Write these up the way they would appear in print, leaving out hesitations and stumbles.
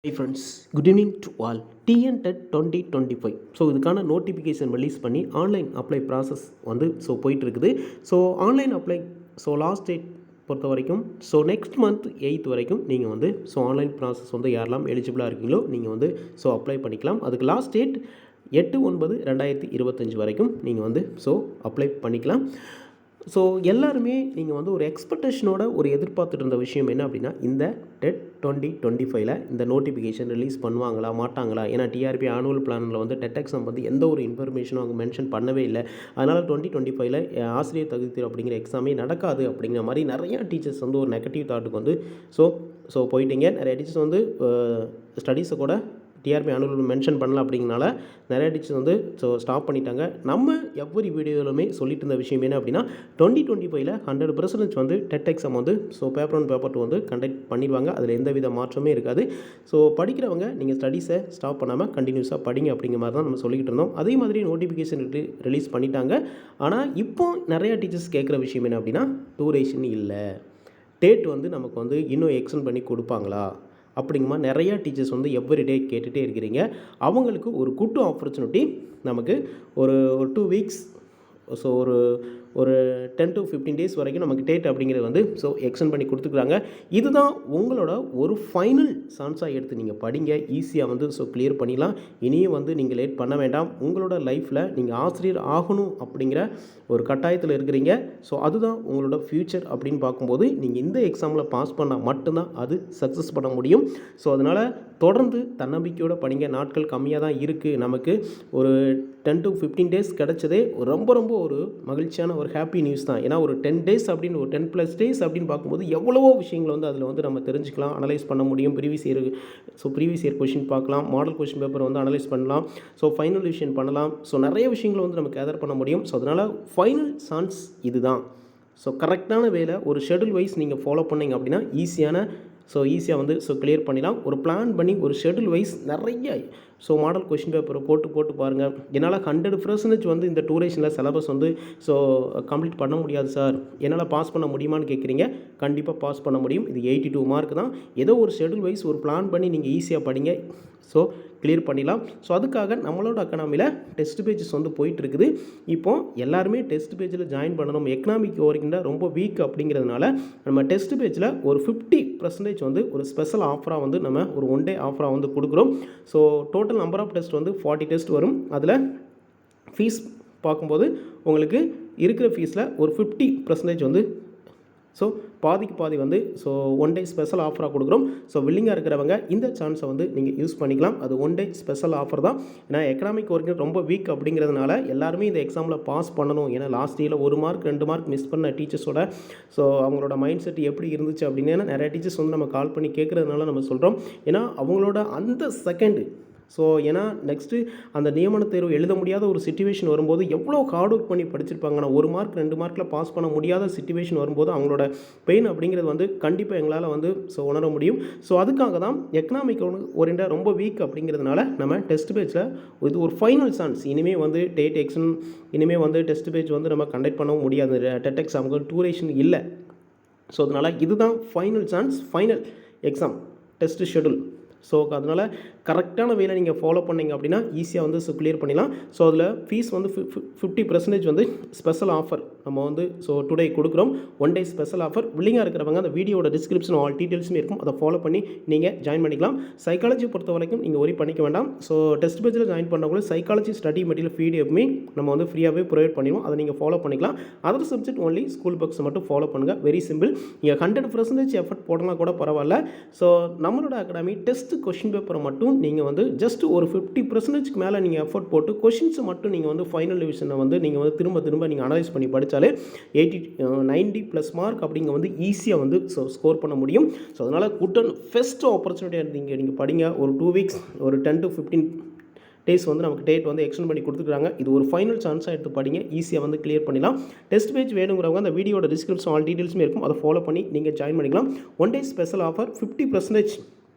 Hi friends, good evening to all. TN dead 2025 so இதுக்கான notification release பண்ணி online apply process போயிட்டுருக்குது. So online apply last date பொறுத்த வரைக்கும் next month 8th வரைக்கும் நீங்கள் online process யாரெல்லாம் எலிஜிபிளாக இருக்கீங்களோ நீங்கள் அப்ளை பண்ணிக்கலாம். அதுக்கு லாஸ்ட் டேட் 8/9/2025 வரைக்கும் நீங்கள் அப்ளை பண்ணிக்கலாம். ஸோ எல்லாருமே நீங்கள் ஒரு எக்ஸ்பெக்டேஷனோட எதிர்பார்த்துட்டு இருந்த விஷயம் என்ன அப்படின்னா, இந்த டெட் 2025 இந்த நோட்டிஃபிகேஷன் ரிலீஸ் பண்ணுவாங்களா மாட்டாங்களா? ஏன்னா டிஆர்பி ஆனுவல் பிளானில் டெட் எக்ஸாம் எந்த ஒரு இன்ஃபர்மேஷனும் அவங்க மென்ஷன் பண்ணவே இல்லை. அதனால் 2025 ஆசிரியர் தகுதி தேர்வு அப்படிங்கிற எக்ஸாமே நடக்காது அப்படிங்கிற மாதிரி நிறையா டீச்சர்ஸ் ஒரு நெகட்டிவ் தாட்டுக்கு ஸோ போயிட்டீங்க. நிறைய டீச்சர்ஸ் ஸ்டடீஸை கூட டிஆர்பி ஆனுவல் மென்ஷன் பண்ணல அப்படிங்கனால நிறைய டீச்சர்ஸ் ஸ்டாப் பண்ணிட்டாங்க. நம்ம எவ்வொரு வீடியோவிலுமே சொல்லிட்டு இருந்த விஷயம் என்ன அப்படின்னா, 2025 100% TET exam paper 1 paper 2 conduct பண்ணிடுவாங்க. அதில் எந்த வித மாற்றமே இருக்காது. ஸோ படிக்கிறவங்க நீங்கள் ஸ்டடீஸை ஸ்டாப் பண்ணாமல் கண்டினியூஸாக படிங்க அப்படிங்கிற மாதிரி தான் நம்ம சொல்லிக்கிட்டு இருந்தோம். அதே மாதிரி நோட்டிஃபிகேஷன் ரிலீஸ் பண்ணிட்டாங்க. ஆனால் இப்போ நிறையா டீச்சர்ஸ் கேட்குற விஷயம் என்ன அப்படின்னா, டூரேஷன் இல்லை, டேட் நமக்கு இன்னும் எக்ஸ்டெண்ட் பண்ணி கொடுப்பாங்களா அப்படிங்கமா நிறையா டீச்சர்ஸ் எவ்ரிடே கேட்டுகிட்டே இருக்கிறீங்க. அவங்களுக்கு ஒரு குட் ஆப்பர்ச்சுனிட்டி நமக்கு ஒரு 2 வீக்ஸ் ஒரு 10 to 15 days வரைக்கும் நமக்கு டேட் அப்படிங்கிறது எக்ஸ்டெண்ட் பண்ணி கொடுத்துக்குறாங்க. இதுதான் உங்களோட ஒரு ஃபைனல் சான்ஸாக எடுத்து நீங்கள் படிங்க. ஈஸியாக கிளியர் பண்ணிடலாம். இனியும் நீங்கள் லேட் பண்ண வேண்டாம். உங்களோட லைஃப்பில் நீங்கள் ஆசிரியர் ஆகணும் அப்படிங்கிற ஒரு கட்டாயத்தில் இருக்கிறீங்க. ஸோ அதுதான் உங்களோட ஃப்யூச்சர் அப்படின்னு பார்க்கும்போது நீங்கள் இந்த எக்ஸாமில் பாஸ் பண்ணால் மட்டும்தான் அது சக்ஸஸ் பண்ண முடியும். ஸோ அதனால் தொடர்ந்து தன்னம்பிக்கையோடு படிங்க. நாட்கள் கம்மியாக தான் இருக்குது. நமக்கு ஒரு 10 to 15 days கிடச்சதே ரொம்ப ஒரு மகிழ்ச்சியான ஒரு ஹாப்பி நியூஸ் தான். ஏன்னா ஒரு 10 days அப்படின்னு ஒரு 10+ days அப்படின்னு பார்க்கும்போது எவ்வளவோ விஷயங்கள் அதில் நம்ம தெரிஞ்சுக்கலாம், அனலைஸ் பண்ண முடியும். ப்ரீவியஸ் இயர் கொஷின் பார்க்கலாம், மாடல் கொஷின் பேப்பர் அனலைஸ் பண்ணலாம், ஃபைனல் ரிவிஷன் பண்ணலாம். நிறைய விஷயங்களை நம்ம கேதர் பண்ண முடியும். ஸோ அதனால் ஃபைனல் சான்ஸ் இதுதான். கரெக்டான வேலை ஒரு ஷெடியூல் வைஸ் நீங்கள் ஃபாலோ பண்ணிங்க அப்படின்னா ஈஸியாக கிளியர் பண்ணிடலாம். ஒரு பிளான் பண்ணி ஒரு ஷெடியூல் வைஸ் நிறைய மாடல் கொஷின் பேப்பரை போட்டு பாருங்கள். என்னால் 100% இந்த டூரேஷனில் சிலபஸ் கம்ப்ளீட் பண்ண முடியாது சார், என்னால் பாஸ் பண்ண முடியுமான்னு கேட்குறீங்க. கண்டிப்பாக பாஸ் பண்ண முடியும். இது 82 மார்க் தான். ஏதோ ஒரு ஷெடியூல் வைஸ் ஒரு பிளான் பண்ணி நீங்கள் ஈஸியாக படிங்க. கிளியர் பண்ணிடலாம். அதுக்காக நம்மளோட அகாடமியில் டெஸ்ட் பேஜஸ் போயிட்டுருக்குது. இப்போது எல்லாருமே டெஸ்ட் பேஜில் ஜாயின் பண்ணணும். எக்கனாமிக் ஓரியன்டாக ரொம்ப வீக் அப்படிங்கிறதுனால நம்ம டெஸ்ட் பேஜில் ஒரு 50% ஒரு ஸ்பெஷல் ஆஃபராக நம்ம ஒரு 1 day ஆஃபராக கொடுக்குறோம். Total number of test 40 test வரும். அதில் ஃபீஸ் பார்க்கும்போது உங்களுக்கு இருக்கிற ஃபீஸில் ஒரு 50% பாதிக்கு பாதி 1 day ஸ்பெஷல் ஆஃபராக கொடுக்குறோம். வில்லிங்காக இருக்கிறவங்க இந்த சான்ஸை நீங்கள் யூஸ் பண்ணிக்கலாம். அது 1 day ஸ்பெஷல் ஆஃபர் தான். ஏன்னா எக்கனாமிக் ஒர்க்கிங் ரொம்ப வீக் அப்படிங்கிறதுனால எல்லாருமே இந்த எக்ஸாமில் பாஸ் பண்ணணும். ஏன்னா லாஸ்ட் இயரில் 1 மார்க் 2 மார்க் மிஸ் பண்ண டீச்சர்ஸோட அவங்களோட மைண்ட் செட் எப்படி இருந்துச்சு அப்படின்னு நிறைய டீச்சர்ஸ் நம்ம கால் பண்ணி கேட்குறதுனால நம்ம சொல்கிறோம். ஏன்னா அவங்களோட அந்த செகண்டு ஏன்னா நெக்ஸ்ட்டு அந்த நியமன தேர்வு எழுத முடியாத ஒரு சிச்சுவேஷன் வரும்போது எவ்வளோ ஹார்ட் ஒர்க் பண்ணி படிச்சிருப்பாங்க. ஆனால் 1 மார்க் 2 மார்க்கில் பாஸ் பண்ண முடியாத சிச்சுவேஷன் வரும்போது அவங்களோட பெயின் அப்படிங்கிறது கண்டிப்பாக எங்களால் உணர முடியும். அதுக்காக தான் எக்கனாமிக் ஓரியன்டாக ரொம்ப வீக் அப்படிங்கிறதுனால நம்ம டெஸ்ட் பேஜில் இது ஒரு ஃபைனல் சான்ஸ். இனிமேல் டேட் எக்ஸாம் இனிமேல் டெஸ்ட் பேஜ் நம்ம கண்டக்ட் பண்ணவும் முடியாது. டெட் எக்ஸாமுக்கு டூரேஷன் இல்லை. அதனால் இதுதான் final chance, final exam test schedule. அதனால் கரெக்டான வேலை நீங்கள் ஃபாலோ பண்ணிங்க அப்படின்னா ஈஸியாக கிளியர் பண்ணிடலாம். அதில் ஃபீஸ் 50% ஸ்பெஷல் ஆஃபர் நம்ம டுடே கொடுக்குறோம். 1 day ஸ்பெஷல் ஆஃபர். வில்லிங்காக இருக்கிறவங்க அந்த வீடியோட டிஸ்கிரிப்ஷன் ஆல் டீட்டெயில்ஸுமே இருக்கும். அதை ஃபாலோ பண்ணி நீங்கள் ஜாயின் பண்ணிக்கலாம். சைக்காலஜி பொறுத்த வரைக்கும் நீங்கள் ஒரி பண்ணிக்க வேண்டாம். டெஸ்ட் பேஜில் ஜாயின் பண்ணவங்களும் சைக்காலஜி ஸ்டடி மெட்டீரியல் பிடிஎஃப்மே நம்ம ஃப்ரீயாகவே ப்ரொவைட் பண்ணிடுவோம். அதை நீங்கள் ஃபாலோ பண்ணிக்கலாம். Other subject only school books மட்டும் ஃபாலோ பண்ணுங்கள். Very simple. நீங்கள் 100% எஃபர்ட் போடலாம் கூட பரவாயில்ல. நம்மளோட அகாடமி டெஸ்ட் கொஷின் பேப்பரை மட்டும் நீங்கள் ஜஸ்ட் ஒரு 50%க்கு மேலே நீங்கள் எஃபர்ட் போட்டு கொஷின்ஸை மட்டும் நீங்கள் ஃபைனல் ரிவிஷனை நீங்கள் திரும்ப நீங்கள் அனலைஸ் பண்ணி படித்தாலே 90+ மார்க் அப்படிங்க ஈஸியாக ஸ்கோர் பண்ண முடியும். அதனால் குட் அண்ட் ஃபெஸ்ட் ஆப்பர்ச்சுனிட்டியாக நீங்கள் படிங்க. ஒரு 2 வீக்ஸ் ஒரு 10 to 15 days நமக்கு டேட் எக்ஸ்டெண்ட் பண்ணி கொடுத்துருக்காங்க. இது ஒரு ஃபைனல் சான்ஸாக எடுத்து படிங்க. ஈஸியாக கிளியர் பண்ணிடலாம். டெஸ்ட் பேஜ் வேணுங்கிறவங்க அந்த வீடியோட டிஸ்கிரிப்ஷன் ஆல் டீட்டெயில்ஸுமே இருக்கும். அதை ஃபாலோ பண்ணி நீங்கள் ஜாயின் பண்ணிக்கலாம். 1 day ஸ்பெஷல் ஆஃபர் 50%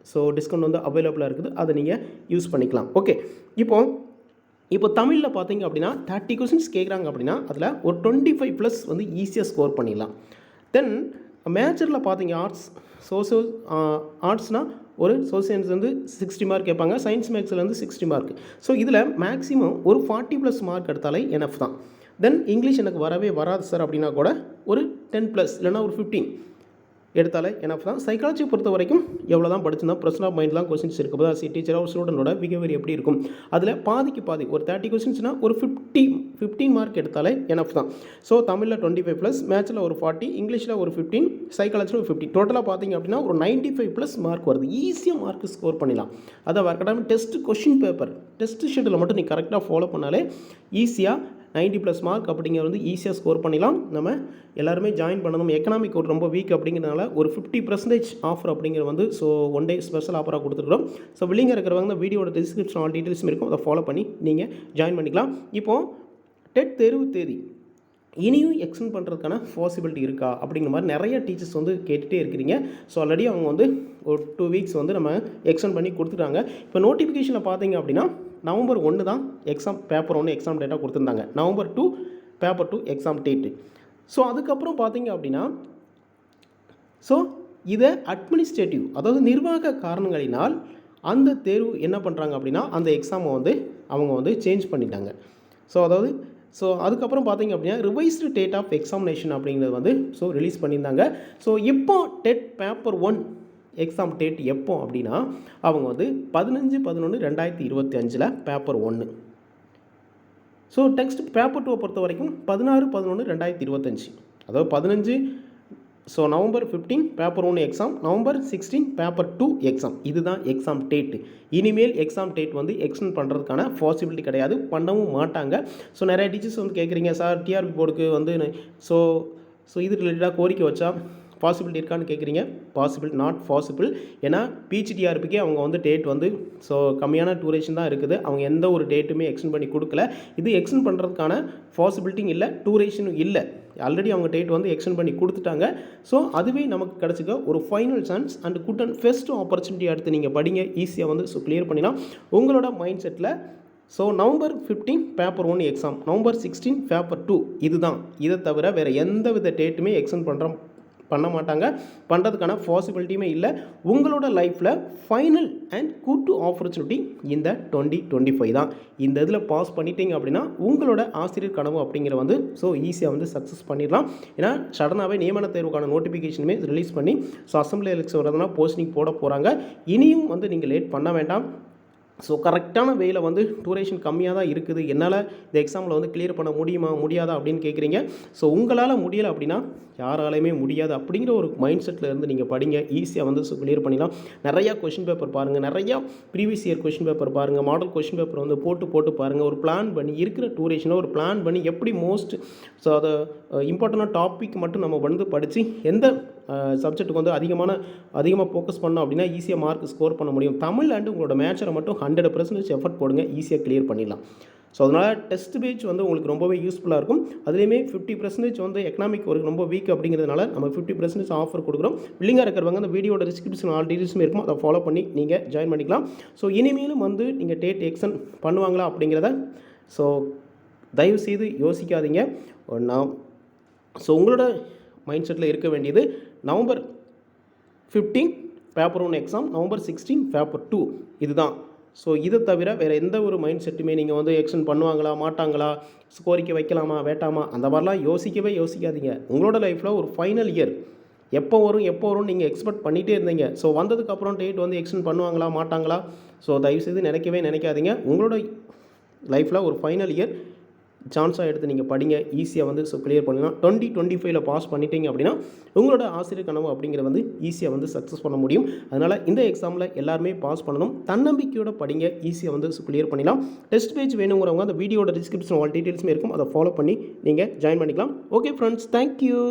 டிஸ்கவுண்ட் அவைலபிளாக இருக்குது. அதை நீங்கள் யூஸ் பண்ணிக்கலாம். ஓகே, இப்போ தமிழில் பார்த்தீங்க அப்படின்னா 30 கொஸ்டின்ஸ் கேட்குறாங்க அப்படின்னா அதில் ஒரு 25+ ஈஸியாக ஸ்கோர் பண்ணிடலாம். தென் மேஜரில் பார்த்தீங்க ஆர்ட்ஸ்னால் ஒரு சோசியல் வந்து 60 மார்க் கேட்பாங்க, சயின்ஸ் மேக்ஸ்லேருந்து 60 மார்க். ஸோ இதில் மேக்ஸிமம் ஒரு 40+ மார்க் எடுத்தாலே எனஃப் தான். தென் இங்கிலீஷ் எனக்கு வரவே வராது சார் அப்படின்னா கூட ஒரு 10+ இல்லைனா ஒரு 15 எடுத்தாலே எனஃப் தான். சைக்காலஜி பொறுத்த வரைக்கும் எவ்வளோ தான் படிச்சிருந்தா ப்ரெசன்ட் ஆஃப் மைண்ட்லாம் கொஸ்டின்ஸ் இருக்குது. போது சி டீச்சராக ஒரு ஸ்டூடெண்டோட பிஹேவியர் எப்படி இருக்கும், அதில் பாதிக்கு பாதி ஒரு 30 கொஸ்டின்ஸ்னால் ஒரு 15 மார்க் எடுத்தாலே எனஃப் தான். ஸோ தமிழில் 25+, மேத்ஸில் ஒரு 40, இங்கிலீஷில் ஒரு 15, சைக்காலஜியில் ஒரு 50, டோட்டலாக பார்த்தீங்க அப்படின்னா ஒரு 95+ மார்க் வருது. ஈஸியாக மார்க் ஸ்கோர் பண்ணிடலாம். அதை வரக்கடாமல் டெஸ்ட் கொஷின் பேப்பர் டெஸ்ட் ஷெட்யூலை மட்டும் நீ கரெக்டாக ஃபாலோ பண்ணாலே ஈஸியாக 90+ மார்க் அப்படிங்கிறது வந்து ஈஸியாக ஸ்கோர் பண்ணிடலாம். நம்ம எல்லாருமே ஜாயின் பண்ணணும். எக்கனாமிக் ஒரு ரொம்ப வீக் அப்படிங்கிறதுனால ஒரு 50% ஆஃபர் அப்படிங்கிறது வந்து ஸோ 1 டே ஸ்பெஷல் ஆஃபராக கொடுத்துருக்குறோம். ஸோ வில்லிங்காக இருக்கிறவங்க வீடியோட டிஸ்கிரிப்ஷன் ஆல் டீட்டெயில்ஸும் இருக்கும், அதை ஃபாலோ பண்ணி நீங்கள் ஜாயின் பண்ணிக்கலாம். இப்போது டெட் தேர்வு தேதி இனியும் எக்ஸ்டெண்ட் பண்ணுறதுக்கான பாசிபிலிட்டி இருக்கா அப்படிங்கிற மாதிரி நிறைய டீச்சர்ஸ் வந்து கேட்டுகிட்டே இருக்கிறீங்க. ஸோ ஆல்ரெடி அவங்க வந்து ஒரு 2 வீக்ஸ் வந்து நம்ம எக்ஸ்டெண்ட் பண்ணி கொடுத்துட்டாங்க. இப்போ நோட்டிஃபிகேஷனில் பார்த்தீங்க அப்படின்னா நவம்பர் 1 தான் எக்ஸாம் பேப்பர் 1 எக்ஸாம் டேட்டாக கொடுத்துருந்தாங்க. November 2 paper 2 exam date. So அதுக்கப்புறம் பார்த்தீங்க அப்படின்னா ஸோ இதை அட்மினிஸ்ட்ரேட்டிவ் அதாவது நிர்வாக காரணங்களினால் அந்த தேர்வு என்ன பண்ணுறாங்க அப்படின்னா அந்த எக்ஸாமை வந்து அவங்க வந்து சேஞ்ச் பண்ணிட்டாங்க. ஸோ அதுக்கப்புறம் பார்த்தீங்க அப்படின்னா ரிவைஸ்டு டேட் ஆஃப் எக்ஸாமினேஷன் அப்படிங்கிறது வந்து ஸோ ரிலீஸ் பண்ணியிருந்தாங்க. ஸோ எப்போ டெட் பேப்பர் 1 எக்ஸாம் டேட் எப்போ அப்படின்னா அவங்க வந்து 15/11/2025 பேப்பர் 1. ஸோ நெக்ஸ்ட் பேப்பர் 2 பொறுத்த வரைக்கும் 16/11/2025, அதாவது 15 so November 15 paper 1 exam, November 16 paper 2 exam. இதுதான் எக்ஸாம் டேட்டு. இனிமேல் எக்ஸாம் டேட் வந்து எக்ஸ்டெண்ட் பண்ணுறதுக்கான பாசிபிலிட்டி கிடையாது, பண்ணவும் மாட்டாங்க. ஸோ நிறைய டீச்சர்ஸ் வந்து கேட்குறீங்க சார் டிஆர்பி போர்டுக்கு வந்து ஸோ இது ரிலேட்டடாக கோரிக்கை வச்சா பாசிபிலிட்டி இருக்கான்னு கேட்குறீங்க. Not possible. ஏன்னா பிஜிடிஆர்பிக்கே அவங்க வந்து டேட் வந்து ஸோ கம்மியான டூரேஷன் தான் இருக்குது. அவங்க எந்த ஒரு டேட்டுமே எக்ஸ்டெண்ட் பண்ணி கொடுக்கல. இது எக்ஸ்டெண்ட் பண்ணுறதுக்கான பாசிபிலிட்டியும் இல்லை, டூரேஷனும் இல்லை. ஆல்ரெடி அவங்க டேட் வந்து எக்ஸ்டெண்ட் பண்ணி கொடுத்துட்டாங்க. ஸோ அதுவே நமக்கு கிடச்சிக்க ஒரு final chance and good and best opportunity எடுத்து நீங்கள் படிங்க, ஈஸியாக வந்து ஸோ கிளியர் பண்ணிடலாம் உங்களோட mind settle. So November 15 paper 1 exam, November 16 paper 2 இதுதான். இதை தவிர வேறு எந்த வித டேட்டுமே எக்ஸ்டெண்ட் பண்ண மாட்டாங்க, பண்ணுறதுக்கான பாசிபிலிட்டியுமே இல்லை. உங்களோட லைஃப்பில் ஃபைனல் அண்ட் குட் ஆப்பர்ச்சுனிட்டி இந்த 2025 தான். இந்த இதில் பாஸ் பண்ணிட்டீங்க அப்படின்னா உங்களோட ஆசிரியர் கனவு அப்படிங்கிற வந்து ஸோ ஈஸியாக வந்து சக்ஸஸ் பண்ணிடலாம். ஏன்னா சடனாகவே நியமன தேர்வுக்கான நோட்டிஃபிகேஷனுமே ரிலீஸ் பண்ணி ஸோ அசம்பிளி எலெக்ஷன் வரதுனா போஸ்டிங் போட போகிறாங்க. இனியும் வந்து நீங்கள் லேட் பண்ண வேண்டாம். ஸோ கரெக்டான வேயில் வந்து டூரேஷன் கம்மியாக தான் இருக்குது, என்னால் இந்த எக்ஸாமில் வந்து கிளியர் பண்ண முடியாதா அப்படின்னு கேட்குறீங்க. ஸோ உங்களால் முடியலை அப்படின்னா யாராலையுமே முடியாது அப்படிங்கிற ஒரு மைண்ட் செட்டில் இருந்து நீங்கள் படிங்க, ஈஸியாக வந்து கிளியர் பண்ணிடலாம். நிறையா கொஷின் பேப்பர் பாருங்கள், நிறையா ப்ரீவியஸ் இயர் கொஷின் பேப்பர் பாருங்கள், மாடல் கொஷின் பேப்பர் வந்து போட்டு பாருங்கள். ஒரு பிளான் பண்ணி இருக்கிற டூரேஷனை ஒரு பிளான் பண்ணி எப்படி ஸோ அதை இம்பார்ட்டண்டான டாபிக் மட்டும் நம்ம வந்து படித்து எந்த சப்ஜெக்ட்டுக்கு வந்து அதிகமாக ஃபோக்கஸ் பண்ணோம் அப்படின்னா ஈஸியாக மார்க் ஸ்கோர் பண்ண முடியும். தமிழ் அண்டு உங்களோட மேட்சில் மட்டும் 100% எஃபர்ட் போடுங்க, ஈஸியாக கிளியர் பண்ணிடலாம். ஸோ அதனால் டெஸ்ட் பேஜ் வந்து உங்களுக்கு ரொம்பவே யூஸ்ஃபுல்லாக இருக்கும். அதுலேயுமே 50% வந்து எக்கனாமிக் ஒரு ரொம்ப வீக் அப்படிங்கிறதுனால நம்ம 50% ஆஃபர் கொடுக்குறோம். வில்லிங்காக இருக்கிறவங்க அந்த வீடியோட டிஸ்கிரிப்ஷன் ஆல் டீட்டெயில்ஸுமே இருக்கும், அதை ஃபாலோ பண்ணி நீங்கள் ஜாயின் பண்ணிக்கலாம். ஸோ இனிமேலும் வந்து நீங்கள் டேட் எக்ஸ்டெண்ட் பண்ணுவாங்களா அப்படிங்கிறத ஸோ தயவுசெய்து யோசிக்காதீங்க. ஸோ உங்களோட மைண்ட் செட்டில் இருக்க வேண்டியது November 15 paper 1 exam, November 16 paper 2 இதுதான். ஸோ இதை தவிர வேறு எந்த ஒரு மைண்ட் செட்டுமே நீங்கள் வந்து எக்ஸ்டெண்ட் பண்ணுவாங்களா மாட்டாங்களா, கோரிக்கை வைக்கலாமா வேண்டாமா அந்த மாதிரிலாம் யோசிக்காதீங்க. உங்களோட லைஃப்பில் ஒரு ஃபைனல் இயர் எப்போ வரும் நீங்கள் எக்ஸ்பெக்ட் பண்ணிகிட்டே இருந்தீங்க. ஸோ வந்ததுக்கப்புறம் டேட் வந்து எக்ஸ்டெண்ட் பண்ணுவாங்களா மாட்டாங்களா, ஸோ தயவுசெய்து நினைக்காதீங்க. உங்களோட லைஃப்பில் ஒரு ஃபைனல் இயர் சான்ஸாக எடுத்து நீங்கள் படிங்க, ஈஸியாக வந்து ஸோ கிளியர் பண்ணலாம். 2025 பாஸ் பண்ணிட்டீங்க அப்படின்னா உங்களோட ஆசிரியர் கனவு அப்படிங்கிறத வந்து ஈஸியாக வந்து சக்ஸஸ் பண்ண முடியும். அதனால் இந்த எக்ஸாமில் எல்லாருமே பாஸ் பண்ணணும், தன்னம்பிக்கையோட படிங்க, ஈஸியாக வந்து கிளியர் பண்ணிடலாம். டெஸ்ட் பேஜ் வேணுங்கிறவங்க அந்த வீடியோட டிஸ்கிரிப்ஷன் ஆல் டீட்டெயில்ஸுமே இருக்கும், அதை ஃபாலோ பண்ணி நீங்கள் ஜாயின் பண்ணிக்கலாம். Okay friends, thank you.